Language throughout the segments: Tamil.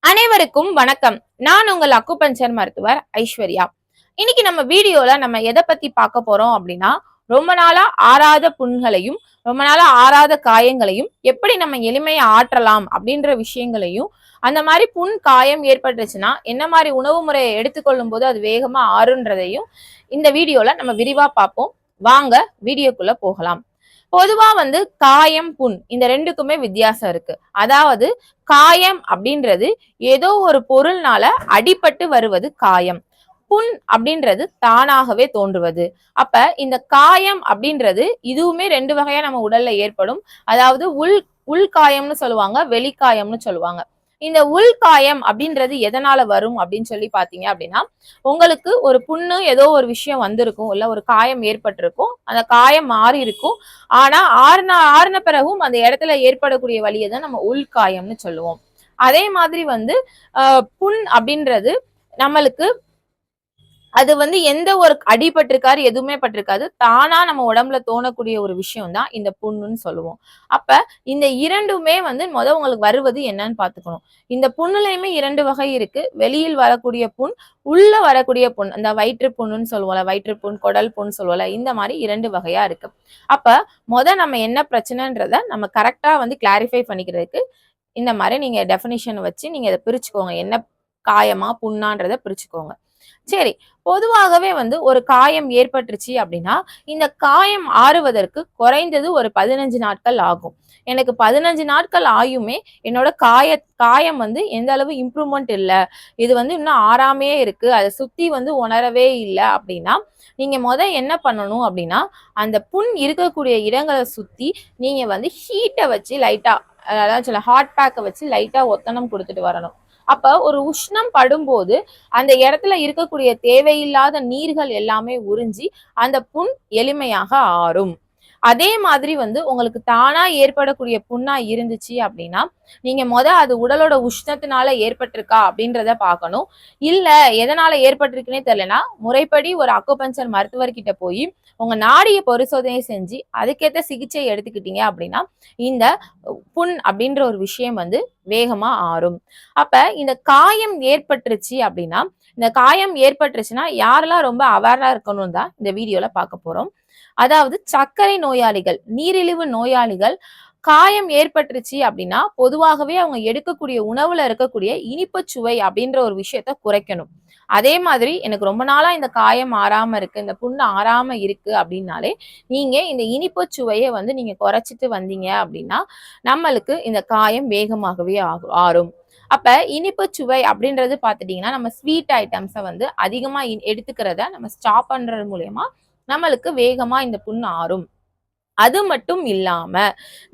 அனைவருக்கும் வணக்கம். நான் உங்கள் அக்குபஞ்சர் மருத்துவர் ஐஸ்வர்யா. இன்னைக்கு நம்ம வீடியோல நம்ம எதை பத்தி பார்க்க போறோம் அப்படின்னா, ரொம்ப நாளா ஆறாத புண்களையும், ரொம்ப நாளா ஆறாத காயங்களையும் எப்படி நம்ம எளிமையா ஆற்றலாம் அப்படின்ற விஷயங்களையும், அந்த மாதிரி புண் காயம் ஏற்பட்டுச்சுன்னா என்ன மாதிரி உணவு முறையை எடுத்துக்கொள்ளும் போது அது வேகமா ஆறுன்றதையும் இந்த வீடியோல நம்ம விரிவா பார்ப்போம். வாங்க வீடியோக்குள்ள போகலாம். பொதுவா காயம், புண் இந்த ரெண்டுக்குமே வித்தியாசம் இருக்கு. அதாவது காயம் அப்படின்றது ஏதோ ஒரு பொருள்னால அடிபட்டு வருவது காயம். புண் அப்படின்றது தானாகவே தோன்றுவது. அப்ப இந்த காயம் அப்படின்றது இதுவுமே ரெண்டு வகையா நம்ம உடல்ல ஏற்படும். அதாவது உள்காயம்னு சொல்லுவாங்க, வெளிக்காயம்னு சொல்லுவாங்க. இந்த உள்காயம் அப்படின்றது எதனால வரும் அப்படின்னு சொல்லி பாத்தீங்க அப்படின்னா, உங்களுக்கு ஒரு புண்ணு ஏதோ ஒரு விஷயம் வந்திருக்கும், இல்ல ஒரு காயம் ஏற்பட்டிருக்கும், அந்த காயம் மாறி இருக்கும். ஆனா ஆறுன பிறகும் அந்த இடத்துல ஏற்படக்கூடிய வலியை தான் நம்ம உள்காயம்னு சொல்லுவோம். அதே மாதிரி புண் அப்படின்றது நம்மளுக்கு அது எந்த ஒரு அடிபட்டிருக்காரு எதுவுமே பட்டிருக்காது, தானா நம்ம உடம்புல தோணக்கூடிய ஒரு விஷயம் தான் இந்த புண்ணுன்னு சொல்லுவோம். அப்ப இந்த இரண்டுமே உங்களுக்கு வருவது என்னன்னு பாத்துக்கணும். இந்த புண்ணுலயுமே இரண்டு வகை இருக்கு. வெளியில் வரக்கூடிய புண், உள்ள வரக்கூடிய புண், அந்த வயிற்று புண்ணுன்னு சொல்லுவோம்ல, வயிற்று புண், குடல் புண் சொல்லுவோம்ல, இந்த மாதிரி இரண்டு வகையா இருக்கு. அப்ப நம்ம என்ன பிரச்சனைன்றத நம்ம கரெக்டா கிளாரிஃபை பண்ணிக்கிறதுக்கு இந்த மாதிரி நீங்க டெஃபினிஷன் வச்சு நீங்க இதை பிரிச்சுக்கோங்க. என்ன காயமா புண்ணான்றத பிரிச்சுக்கோங்க. சரி, பொதுவாகவே ஒரு காயம் ஏற்பட்டுருச்சு அப்படின்னா, இந்த காயம் ஆறுவதற்கு குறைந்தது ஒரு 15 நாட்கள் ஆகும். எனக்கு 15 நாட்கள் ஆயுமே என்னோட காயம் எந்த அளவு இம்ப்ரூவ்மெண்ட் இல்ல, இது இன்னும் ஆறாமையே இருக்கு, அதை சுத்தி உணரவே இல்லை அப்படின்னா, நீங்க என்ன பண்ணணும் அப்படின்னா, அந்த புண் இருக்கக்கூடிய இடங்களை சுத்தி நீங்க ஹீட்டை வச்சு லைட்டா, அதாவது ஹாட் பேக்கை வச்சு லைட்டா ஒத்தனம் கொடுத்துட்டு வரணும். அப்ப ஒரு உஷ்ணம் படும்போது அந்த இடத்துல இருக்கக்கூடிய தேவையில்லாத நீர்கள் எல்லாமே உறிஞ்சி அந்த புண் எளிமையாக ஆறும். அதே மாதிரி உங்களுக்கு தானா ஏற்படக்கூடிய புண்ணா இருந்துச்சு அப்படின்னா, நீங்க அது உடலோட உஷ்ணத்தினால ஏற்பட்டிருக்கா அப்படின்றத பார்க்கணும். இல்ல எதனால ஏற்பட்டிருக்குன்னே தெரியலனா, முறைப்படி ஒரு அக்குபஞ்சர் மருத்துவர்கிட்ட போய் உங்க நாடிய பரிசோதனை செஞ்சு அதுக்கேற்ற சிகிச்சை எடுத்துக்கிட்டீங்க அப்படின்னா, இந்த புண் அப்படின்ற ஒரு விஷயம் வேகமா ஆறும். அப்ப இந்த காயம் ஏற்பட்டுருச்சு அப்படின்னா, இந்த காயம் ஏற்பட்டுருச்சுன்னா யாரெல்லாம் ரொம்ப அவேரா இருக்கணும் தான் இந்த வீடியோல பார்க்க போறோம். அதாவது சர்க்கரை நோயாளிகள், நீரிழிவு நோயாளிகள் காயம் ஏற்பட்டுருச்சு அப்படின்னா பொதுவாகவே அவங்க எடுக்கக்கூடிய உணவுல இருக்கக்கூடிய இனிப்பு சுவை அப்படின்ற ஒரு விஷயத்த குறைக்கணும். அதே மாதிரி எனக்கு ரொம்ப நாளா இந்த காயம் ஆறாம இருக்கு, இந்த புண்ணு ஆறாம இருக்கு அப்படின்னாலே நீங்க இந்த இனிப்பு சுவையை நீங்க குறைச்சிட்டு வந்தீங்க அப்படின்னா நம்மளுக்கு இந்த காயம் வேகமாகவே ஆறும். அப்ப இனிப்பு சுவை அப்படின்றது பாத்துட்டீங்கன்னா, நம்ம ஸ்வீட் ஐட்டம்ஸை அதிகமா எடுத்துக்கிறத நம்ம ஸ்டாப் பண்றது மூலியமா நம்மளுக்கு வேகமா இந்த புண்ணு ஆறும். அது மட்டும் இல்லாம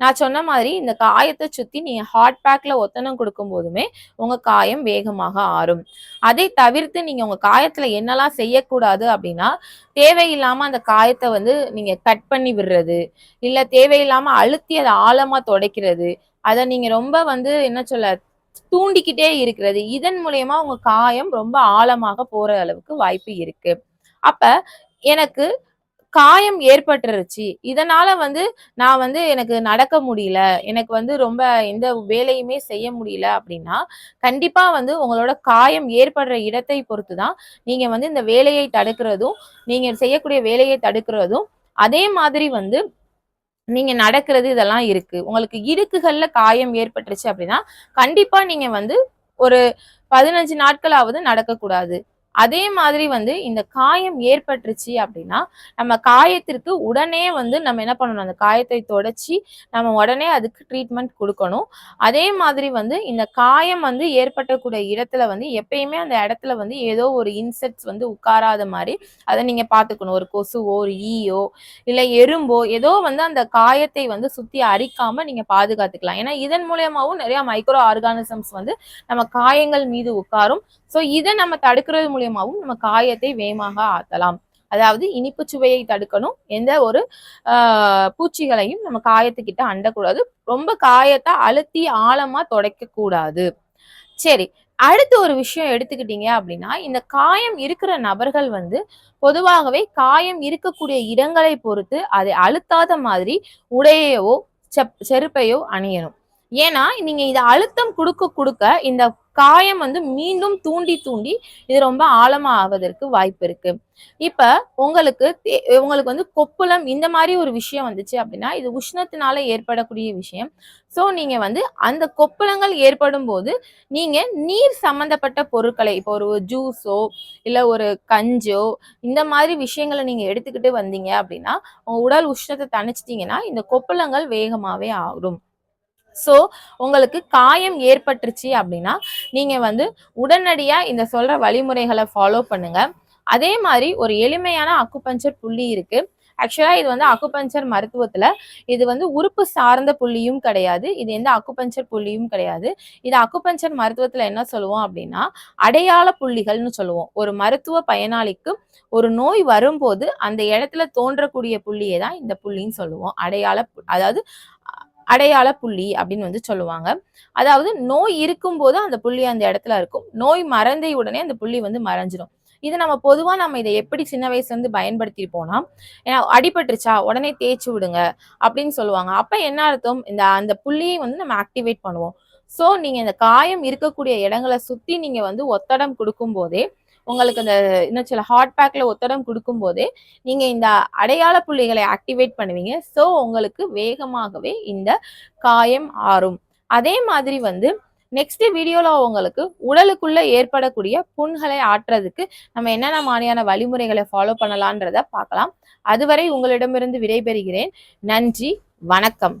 நான் சொன்ன மாதிரி இந்த காயத்தை சுத்தி நீங்க ஹாட் பேக்ல ஒத்தனம் கொடுக்கும் போதுமே உங்க காயம் வேகமாக ஆறும். அதை தவிர்த்து நீங்க உங்க காயத்துல என்னெல்லாம் செய்யக்கூடாது அப்படின்னா, தேவையில்லாம அந்த காயத்தை நீங்க கட் பண்ணி விடுறது, இல்ல தேவையில்லாம அழுத்தி அதை ஆழமா துடைக்கிறது, அதை நீங்க ரொம்ப என்ன சொல்ல தூண்டிக்கிட்டே இருக்கிறது, இதன் மூலியமா உங்க காயம் ரொம்ப ஆழமாக போற அளவுக்கு வாய்ப்பு இருக்கு. அப்ப எனக்கு காயம் ஏற்பட்டுருச்சு, இதனால நான் எனக்கு நடக்க முடியல, எனக்கு ரொம்ப எந்த வேலையுமே செய்ய முடியல அப்படின்னா, கண்டிப்பா உங்களோட காயம் ஏற்படுற இடத்தை பொறுத்து தான் நீங்க இந்த வேலையை தடுக்கிறதும், நீங்க செய்யக்கூடிய வேலையை தடுக்கிறதும், அதே மாதிரி நீங்க நடக்கிறது இதெல்லாம் இருக்கு. உங்களுக்கு இடுக்குகள்ல காயம் ஏற்பட்டுருச்சு அப்படின்னா, கண்டிப்பா நீங்க ஒரு 15 நாட்களாவது நடக்கக்கூடாது. அதே மாதிரி இந்த காயம் ஏற்பட்டுருச்சு அப்படின்னா, நம்ம காயத்திற்கு உடனே நம்ம என்ன பண்ணணும், அந்த காயத்தை தொடச்சி நம்ம உடனே அதுக்கு ட்ரீட்மெண்ட் கொடுக்கணும். அதே மாதிரி இந்த காயம் ஏற்பட்டக்கூடிய இடத்துல எப்பயுமே அந்த இடத்துல ஏதோ ஒரு இன்செக்ட்ஸ் உட்காராத மாதிரி அதை நீங்க பார்த்துக்கணும். ஒரு கொசுவோ, ஒரு ஈயோ, இல்லை எறும்போ ஏதோ அந்த காயத்தை சுத்தி அரிக்காம நீங்க பாதுகாத்துக்கலாம். ஏன்னா இதன் மூலியமாவும் நிறைய மைக்ரோ ஆர்கானிசம்ஸ் நம்ம காயங்கள் மீது உட்காரும். சோ இதை நம்ம தடுக்கிறது மூலியமாவும் நம்ம காயத்தை வேகமாக ஆத்தலாம். அதாவது இனிப்பு சுவையை தடுக்கணும், எந்த ஒரு பூச்சிகளையும் நம்ம காயத்துக்கிட்ட அண்டக்கூடாது, ரொம்ப காயத்தை அழுத்தி ஆழமா துடைக்க கூடாது. சரி, அடுத்த ஒரு விஷயம் எடுத்துக்கிட்டீங்க அப்படின்னா, இந்த காயம் இருக்கிற நபர்கள் பொதுவாகவே காயம் இருக்கக்கூடிய இடங்களை பொறுத்து அதை அழுத்தாத மாதிரி உடையவோ செருப்பையோ அணியணும். ஏன்னா நீங்க இத அழுத்தம் குடுக்க குடுக்க இந்த காயம் வந்து மீண்டும் தூண்டி தூண்டி இது ரொம்ப ஆழமா ஆவதற்கு வாய்ப்பு இருக்கு. இப்ப உங்களுக்கு வந்து கொப்புளம் இந்த மாரி ஒரு விஷயம் வந்துச்சு அப்படின்னா, இது உஷ்ணத்தினால ஏற்படக்கூடிய விஷயம். ஸோ நீங்க வந்து அந்த கொப்புளங்கள் ஏற்படும்போது, நீங்க நீர் சம்மந்தப்பட்ட பொருட்களை இப்போ ஒரு ஜூஸோ, இல்ல ஒரு கஞ்சோ இந்த மாதிரி விஷயங்கள நீங்க எடுத்துக்கிட்டு வந்தீங்க அப்படின்னா, உங்க உடல் உஷ்ணத்த தணிச்சிட்டீங்கன்னா, இந்த கொப்புளங்கள் வேகமாவே ஆறும். ஸோ உங்களுக்கு காயம் ஏற்பட்டுருச்சு அப்படின்னா, நீங்க வந்து உடனடியா இந்த சொல்ற வழிமுறைகள ஃபாலோ பண்ணுங்க. அதே மாரி ஒரு எளிமையான அக்குபஞ்சர் புள்ளி இருக்கு. ஆக்சுவலா இது வந்து அக்குபஞ்சர் மருத்துவத்துல இது வந்து உறுப்பு சார்ந்த புள்ளியும் கிடையாது. இது எந்த அக்குபஞ்சர் புள்ளியும் கிடையாது. இது அக்குபஞ்சர் மருத்துவத்துல என்ன சொல்லுவோம் அப்படின்னா, அடையாள புள்ளிகள்னு சொல்லுவோம். ஒரு மருத்துவ பயனாளிக்கு ஒரு நோய் வரும்போது அந்த இடத்துல தோன்றக்கூடிய புள்ளிய தான் இந்த புள்ளின்னு சொல்லுவோம். அதாவது அடையாள புள்ளி அப்படின்னு வந்து சொல்லுவாங்க. அதாவது நோய் இருக்கும்போது அந்த புள்ளி அந்த இடத்துல இருக்கும். நோய் மறைந்த உடனே அந்த புள்ளி வந்து மறைஞ்சிரும். இது நம்ம பொதுவா இத எப்படி சின்ன வயசுல இருந்து பயன்படுத்தியிருப்போம்னா, அடிபட்டுருச்சா உடனே தேய்ச்சு விடுங்க அப்படின்னு சொல்லுவாங்க. அப்ப என்ன அர்த்தம்? அந்த புள்ளியை வந்து நம்ம ஆக்டிவேட் பண்ணுவோம். ஸோ நீங்க இந்த காயம் இருக்கக்கூடிய இடங்கள சுத்தி நீங்க வந்து ஒத்தடம் குடுக்கும்போதே, உங்களுக்கு அந்த என்ன சொல்ல ஹாட் பேக்ல ஒத்தடம் குடுக்கும்போதே, நீங்க இந்த அடையாள புள்ளிகளை ஆக்டிவேட் பண்ணுவீங்க. ஸோ உங்களுக்கு வேகமாகவே இந்த காயம் ஆறும். அதே மாதிரி வந்து நெக்ஸ்ட் வீடியோல உங்களுக்கு உடலுக்குள்ள ஏற்படக்கூடிய புண்களை ஆற்றுறதுக்கு நம்ம என்னென்ன மாதிரியான வழிமுறைகளை ஃபாலோ பண்ணலான்றத பார்க்கலாம். அதுவரை உங்களிடமிருந்து விடைபெறுகிறேன். நன்றி, வணக்கம்.